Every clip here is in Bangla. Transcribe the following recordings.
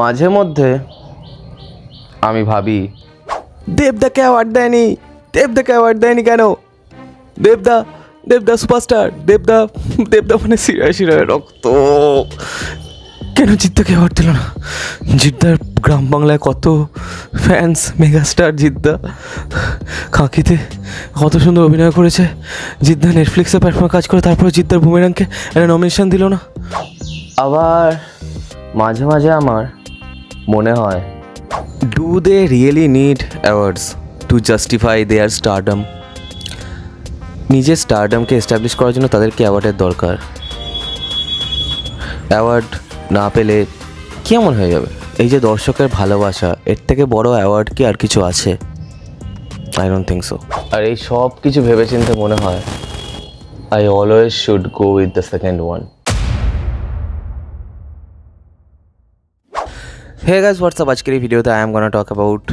মাঝে মধ্যে আমি ভাবি দেবদাকে অ্যাওয়ার্ড দেয়নি, দেবদাকে অ্যাওয়ার্ড দেয়নি কেন? দেবদা সুপারস্টার, দেবদা মানে শিরায় রক্ত, কেন জিদ্দাকে অ্যাওয়ার্ড দিল না? জিদ্দার গ্রাম বাংলায় কত ফ্যান্স, মেগাস্টার জিদ্দা। খাঁকিতে কত সুন্দর অভিনয় করেছে জিদ্দা, নেটফ্লিক্সে প্ল্যাটফর্মে কাজ করে, তারপরে জিদ্দার বুমেরাংকে একটা নমিনেশন দিল না। আবার মাঝে মাঝে আমার মনে হয়, do they really need awards to justify their stardom? নিজের স্টারডমকে এস্টাবলিশ করার জন্য তাদেরকে অ্যাওয়ার্ডের দরকার। অ্যাওয়ার্ড না পেলে কেমন হয়ে যাবে? এই যে দর্শকের ভালোবাসা, এর থেকে বড় অ্যাওয়ার্ড কি আর কিছু আছে? I don't think so. আর এই সব কিছু ভেবেচিন্তে মনে হয় I always should go with the second one. Hey guys, WhatsApp. আজকের এই ভিডিওতে I am gonna talk about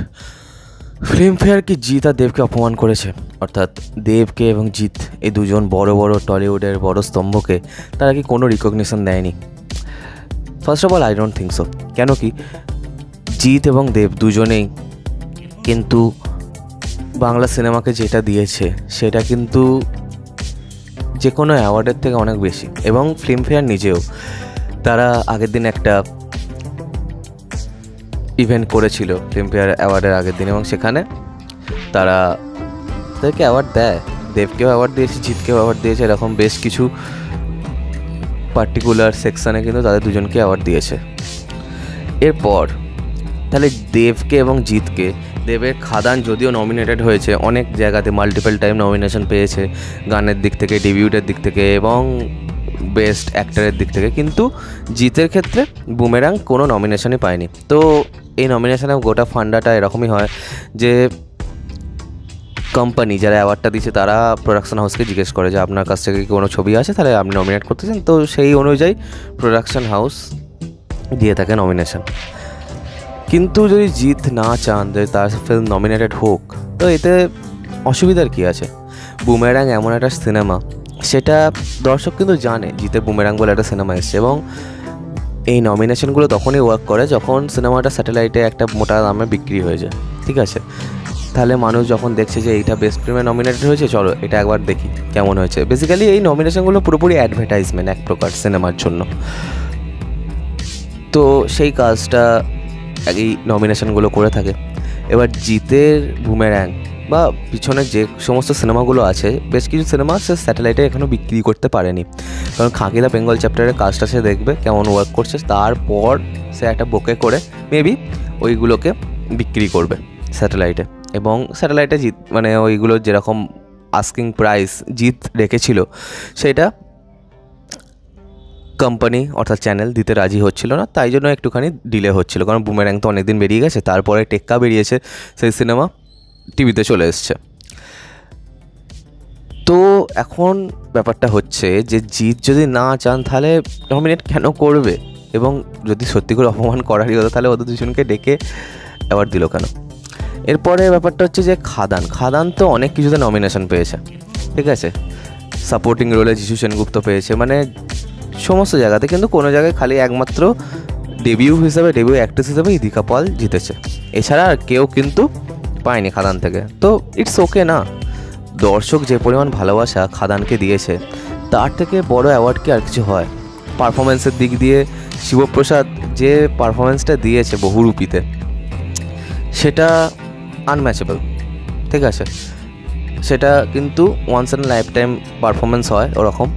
Filmfare কি জিৎ আর দেবকে অপমান করেছে, অর্থাৎ দেবকে এবং জিৎ এই দুজন বড় বড় টলিউডের বড় স্তম্ভকে তারা কি কোনো রিকগনিশন দেয়নি? First of all I don't think so. কেন কি, জিৎ এবং দেব দুজনেই কিন্তু বাংলা সিনেমাকে যেটা দিয়েছে সেটা কিন্তু যে কোনো অ্যাওয়ার্ডের থেকে অনেক বেশি। এবং ফিল্মফেয়ার নিজেও তারা আগের দিন একটা ইভেন্ট করেছিল ফিল্মফেয়ার অ্যাওয়ার্ডের আগের দিন, এবং সেখানে তারা তাদেরকে অ্যাওয়ার্ড দেয়। দেবকেও অ্যাওয়ার্ড দিয়েছে, জিৎকেও অ্যাওয়ার্ড দিয়েছে, এরকম বেশ কিছু পার্টিকুলার সেকশানে কিন্তু তাদের দুজনকে অ্যাওয়ার্ড দিয়েছে। এরপর তাহলে দেবকে এবং জিৎকে, দেবের খাদান যদিও নমিনেটেড হয়েছে অনেক জায়গাতে, মাল্টিপল টাইম নমিনেশন পেয়েছে গানের দিক থেকে, ডেবিউটের দিক থেকে এবং বেস্ট অ্যাক্টরের দিক থেকে, কিন্তু জিতের ক্ষেত্রে বুমেরাং কোনো নমিনেশনই পায়নি। তো এই নমিনেশনে গোটা ফান্ডাটা এরকমই হয় যে কোম্পানি যারা অ্যাওয়ার্ডটা দিচ্ছে তারা প্রোডাকশন হাউসকে জিজ্ঞেস করে যে আপনার কাছ থেকে কোনো ছবি আছে তাহলে আপনি নমিনেট করতেছেন, তো সেই অনুযায়ী প্রোডাকশন হাউস দিয়ে থাকে নমিনেশন। কিন্তু যদি জিৎ না চান যে তার ফিল্ম নমিনেটেড হোক, তো এতে অসুবিধার কী আছে? বুমেরাং এমন একটা সিনেমা, সেটা দর্শক কিন্তু জানে জিতের বুমেরাং বলে একটা সিনেমা এসছে, এবং এই নমিনেশনগুলো তখনই ওয়ার্ক করে যখন সিনেমাটা স্যাটেলাইটে একটা মোটা দামে বিক্রি হয়ে যায়, ঠিক আছে? তাহলে মানুষ যখন দেখছে যে এইটা বেস্ট ফিল্মে নমিনেটেড হয়েছে, চলো এটা একবার দেখি কেমন হয়েছে। বেসিক্যালি এই নমিনেশনগুলো পুরোপুরি অ্যাডভার্টাইজমেন্ট এক প্রকার সিনেমার জন্য। তো সেই কাজটা এই নমিনেশনগুলো করে থাকে। এবার জিতের বুমেরাং বা পিছনে যে সমস্ত সিনেমাগুলো আছে, বেশ কিছু সিনেমা সে স্যাটেলাইটে এখনও বিক্রি করতে পারেনি, কারণ খাঁকিদা বেঙ্গল চ্যাপ্টারের কাজটা সে দেখবে কেমন ওয়ার্ক করছে, তারপর সে একটা বুকে করে মেবি ওইগুলোকে বিক্রি করবে স্যাটেলাইটে। এবং স্যাটেলাইটে জিত মানে ওইগুলো যেরকম আস্কিং প্রাইস জিত রেখেছিল সেটা কোম্পানি অর্থাৎ চ্যানেল দিতে রাজি হচ্ছিল না, তাই জন্য একটুখানি ডিলে হচ্ছিল, কারণ বুমেরাং তো অনেকদিন বেরিয়ে গেছে, তারপরে টেক্কা বেরিয়েছে, সেই সিনেমা টিভিতে চলে এসছে। তো এখন ব্যাপারটা হচ্ছে যে জিৎ যদি না চান তাহলে নমিনেট কেন করবে? এবং যদি সত্যি করে অপমান করারই হতো তাহলে ওদের দুজনকে ডেকে অ্যাওয়ার্ড দিল কেন? এরপরে ব্যাপারটা হচ্ছে যে খাদান তো অনেক কিছুতে নমিনেশন পেয়েছে, ঠিক আছে? সাপোর্টিং রোলে যিশু সেনগুপ্ত পেয়েছে, মানে সমস্ত জায়গাতে, কিন্তু কোনো জায়গায় খালি একমাত্র ডেবিউ অ্যাক্ট্রেস হিসেবে ইদিকা পল জিতেছে, এছাড়া আর কেউ কিন্তু পায়নি খাদান থেকে। তো ইটস ওকে না? দর্শক যে পরিমাণ ভালোবাসা খাদানকে দিয়েছে, তার থেকে বড় অ্যাওয়ার্ড কি আর কিছু হয়? পারফরমেন্সের দিক দিয়ে শিবপ্রসাদ যে পারফরমেন্সটা দিয়েছে বহুরূপীতে, সেটা আনম্যাচেবল, ঠিক আছে? সেটা কিন্তু once in life time performance হয় ওরকম।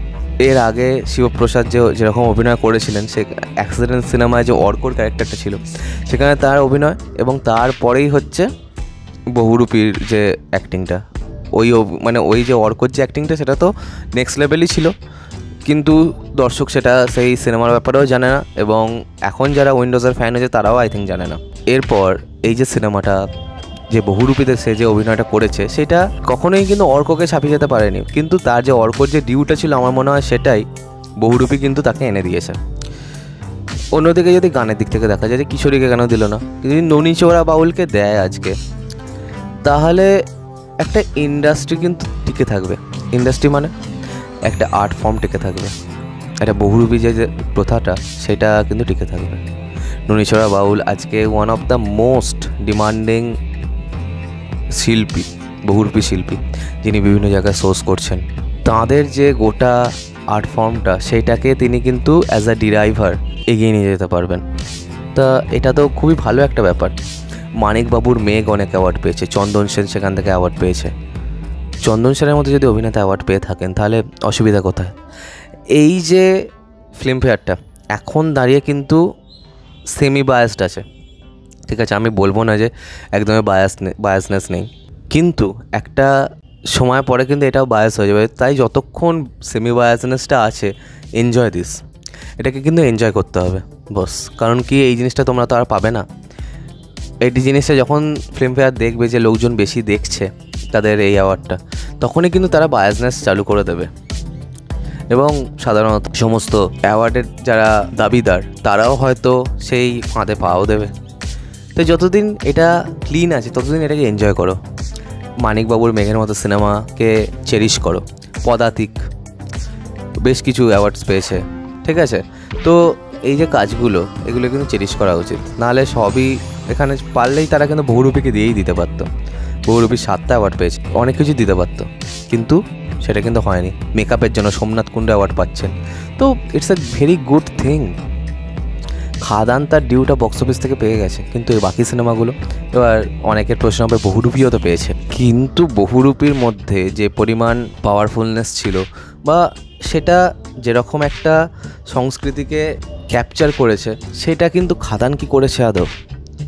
এর আগে শিবপ্রসাদ যেরকম অভিনয় করেছিলেন, সে অ্যাক্সিডেন্ট সিনেমায় যে অর্কর ক্যারেক্টারটা ছিল সেখানে তার অভিনয়, এবং তারপরেই হচ্ছে বহুরূপীর যে অ্যাক্টিংটা, ওই যে অর্কর যে অ্যাক্টিংটা সেটা তো নেক্সট লেভেলই ছিল, কিন্তু দর্শক সেটা সেই সিনেমার ব্যাপারেও জানে না, এবং এখন যারা উইন্ডোজের ফ্যান হয়েছে তারাও আই থিঙ্ক জানে না। এরপর এই যে সিনেমাটা যে বহুরূপীতে সে যে অভিনয়টা করেছে, সেটা কখনোই কিন্তু অর্ককে ছাপিয়ে যেতে পারেনি, কিন্তু তার যে অর্কর যে ডিউটা ছিল আমার মনে হয় সেটাই বহুরূপী কিন্তু তাকে এনে দিয়েছে। অন্যদিকে যদি গানের দিক থেকে দেখা যায় যে কিশোরীকে কেন দিল না, যদি ননী চোরা বাউলকে দেয় আজকে, তাহলে একটা ইন্ডাস্ট্রি কিন্তু টিকে থাকবে। ইন্ডাস্ট্রি মানে একটা আর্ট ফর্ম টিকে থাকবে, একটা বহুরূপী যে প্রথাটা সেটা কিন্তু টিকে থাকবে। নুনিছড়া বাউল আজকে one of the most demanding শিল্পী, বহুরূপী শিল্পী, যিনি বিভিন্ন জায়গায় সোর্স করছেন। তাঁদের যে গোটা আর্ট ফর্মটা, সেইটাকে তিনি কিন্তু অ্যাজ আ ডিরাইভার এগিয়ে নিয়ে যেতে পারবেন। তা এটা তো খুবই ভালো একটা ব্যাপার। মানিকবাবুর মেঘ অনেক অ্যাওয়ার্ড পেয়েছে, চন্দন সেন সেখান থেকে অ্যাওয়ার্ড পেয়েছে। চন্দন সেনের মধ্যে যদি অভিনেতা অ্যাওয়ার্ড পেয়ে থাকেন তাহলে অসুবিধা কোথায়? এই যে ফিল্মফেয়ারটা এখন দাঁড়িয়ে কিন্তু সেমি বায়াসড আছে, ঠিক আছে, আমি বলবো না যে একদমই বায়াসনেস নেই, কিন্তু একটা সময় পরে কিন্তু এটাও বায়াস হয়ে যাবে। তাই যতক্ষণ সেমি বায়াসনেসটা আছে, এনজয় দিস, এটাকে কিন্তু এনজয় করতে হবে বস। কারণ কি, এই জিনিসটা তোমরা তো আর পাবে না। এই জিনিসটা যখন ফিল্মফেয়ার দেখবে যে লোকজন বেশি দেখছে তাদের এই অ্যাওয়ার্ডটা, তখনই কিন্তু তারা বায়াসনেস চালু করে দেবে। এবং সাধারণত সমস্ত অ্যাওয়ার্ডের যারা দাবিদার তারাও হয়তো সেই ফাঁদে পাও দেবে। তো যতদিন এটা ক্লিন আছে ততদিন এটাকে এনজয় করো। মানিকবাবুর মেঘের মতো সিনেমাকে চেরিশ করো। পদাতিক বেশ কিছু অ্যাওয়ার্ডস পেয়েছে, ঠিক আছে। তো এই যে কাজগুলো, এগুলো কিন্তু চেরিশ করা উচিত। নাহলে সবই এখানে পারলেই তারা কিন্তু বহুরূপীকে দিয়েই দিতে পারতো। বহুরূপী 7টা অ্যাওয়ার্ড পেয়েছে, অনেক কিছু দিতে পারতো, কিন্তু সেটা কিন্তু হয়নি। মেকআপের জন্য সোমনাথ কুণ্ডু অ্যাওয়ার্ড পাচ্ছেন, তো it's a very good thing. Khadaan তার ডিউটা বক্স অফিস থেকে পেয়ে গেছে, কিন্তু এই বাকি সিনেমাগুলো, এবার অনেকের প্রশ্ন হবে বহুরূপীও তো পেয়েছে, কিন্তু বহুরূপীর মধ্যে যে পরিমাণ পাওয়ারফুলনেস ছিল, বা সেটা যেরকম একটা সংস্কৃতিকে ক্যাপচার করেছে, সেটা কিন্তু খাদান কি করেছে আদৌ,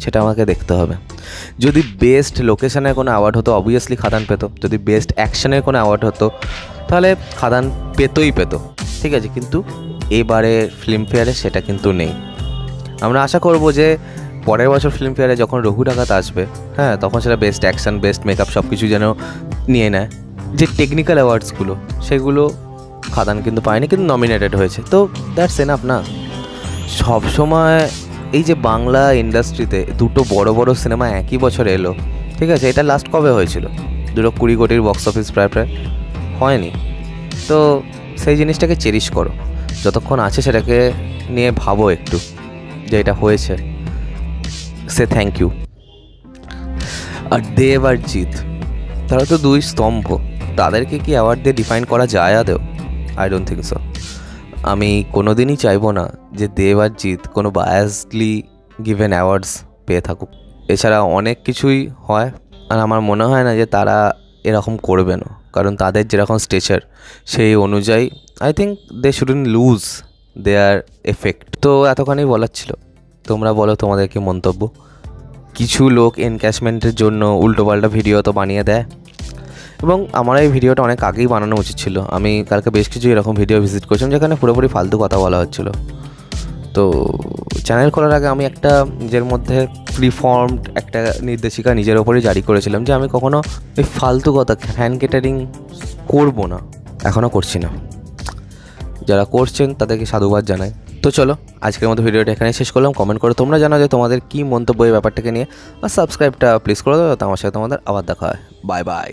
সেটা আমাকে দেখতে হবে। যদি বেস্ট লোকেশনের কোনো অ্যাওয়ার্ড হতো, অবভিয়াসলি খাদান পেত। যদি বেস্ট অ্যাকশনের কোনো অ্যাওয়ার্ড হতো, তাহলে খাদান পেতই পেত, ঠিক আছে। কিন্তু এবারে ফিল্মফেয়ারে সেটা কিন্তু নেই। আমরা আশা করব যে পরের বছর ফিল্মফেয়ারে যখন রঘু ডাকাত আসবে, হ্যাঁ, তখন সেটা বেস্ট অ্যাকশন, বেস্ট মেকআপ সব কিছু যেন নিয়ে নেয়। যে টেকনিক্যাল অ্যাওয়ার্ডসগুলো, সেগুলো খাদান কিন্তু পায়নি, কিন্তু নমিনেটেড হয়েছে। তো দ্যাটস এনাফ না? সবসময় এই যে বাংলা ইন্ডাস্ট্রিতে দুটো বড় বড় সিনেমা একই বছর এলো, ঠিক আছে, এটা লাস্ট কবে হয়েছিল? 220 কোটির বক্স অফিস প্রায় হয়নি। তো সেই জিনিসটাকে চেরিশ করো, যতক্ষণ আছে সেটাকে নিয়ে ভাবো একটু যে এটা হয়েছে, সে থ্যাংক ইউ। আর দেব আর জিৎ, তারা তো দুই স্তম্ভ, তাদেরকে কি অ্যাওয়ার্ড দিয়ে ডিফাইন করা যায় আদৌ? I don't think so. আমি কোনোদিনই চাইবো না যে দেব আর জিৎ কোনো বায়াসলি গিভেন অ্যাওয়ার্ডস পেয়ে থাকুক। এছাড়া অনেক কিছুই হয়, আর আমার মনে হয় না যে তারা এরকম করবেনও, কারণ তাদের যেরকম স্টেচার সেই অনুযায়ী I think they shouldn't lose their effect. তো এতখানি বলার ছিল, তোমরা বলো তোমাদের কি মন্তব্য। কিছু লোক এনক্যাশমেন্টের জন্য উল্টোপাল্টা ভিডিও তো বানিয়ে দেয়, এবং আমার এই ভিডিওটা অনেক আগেই বানানো উচিত ছিল। আমি কালকে বেশ কিছু এরকম ভিডিও ভিজিট করছিলাম যেখানে পুরোপুরি ফালতু কথা বলা হচ্ছিলো। তো চ্যানেল খোলার আগে আমি একটা নিজের মধ্যে প্রিফর্মড একটা নির্দেশিকা নিজের ওপরেই জারি করেছিলাম যে আমি কখনো এই ফালতু কথা ফ্যান ক্যাটারিং করবো না, এখনও করছি না। যারা করছেন তাদেরকে সাধুবাদ জানাই। তো চলো, আজকের মতো ভিডিওটা এখানে শেষ করলাম। কমেন্ট করে তোমরা জানাও যে তোমাদের কী মন্তব্য এই ব্যাপারটাকে নিয়ে, আর সাবস্ক্রাইবটা প্লিজ করে দাও, আমার সাথে তোমাদের আবার দেখা হয়। Bye bye.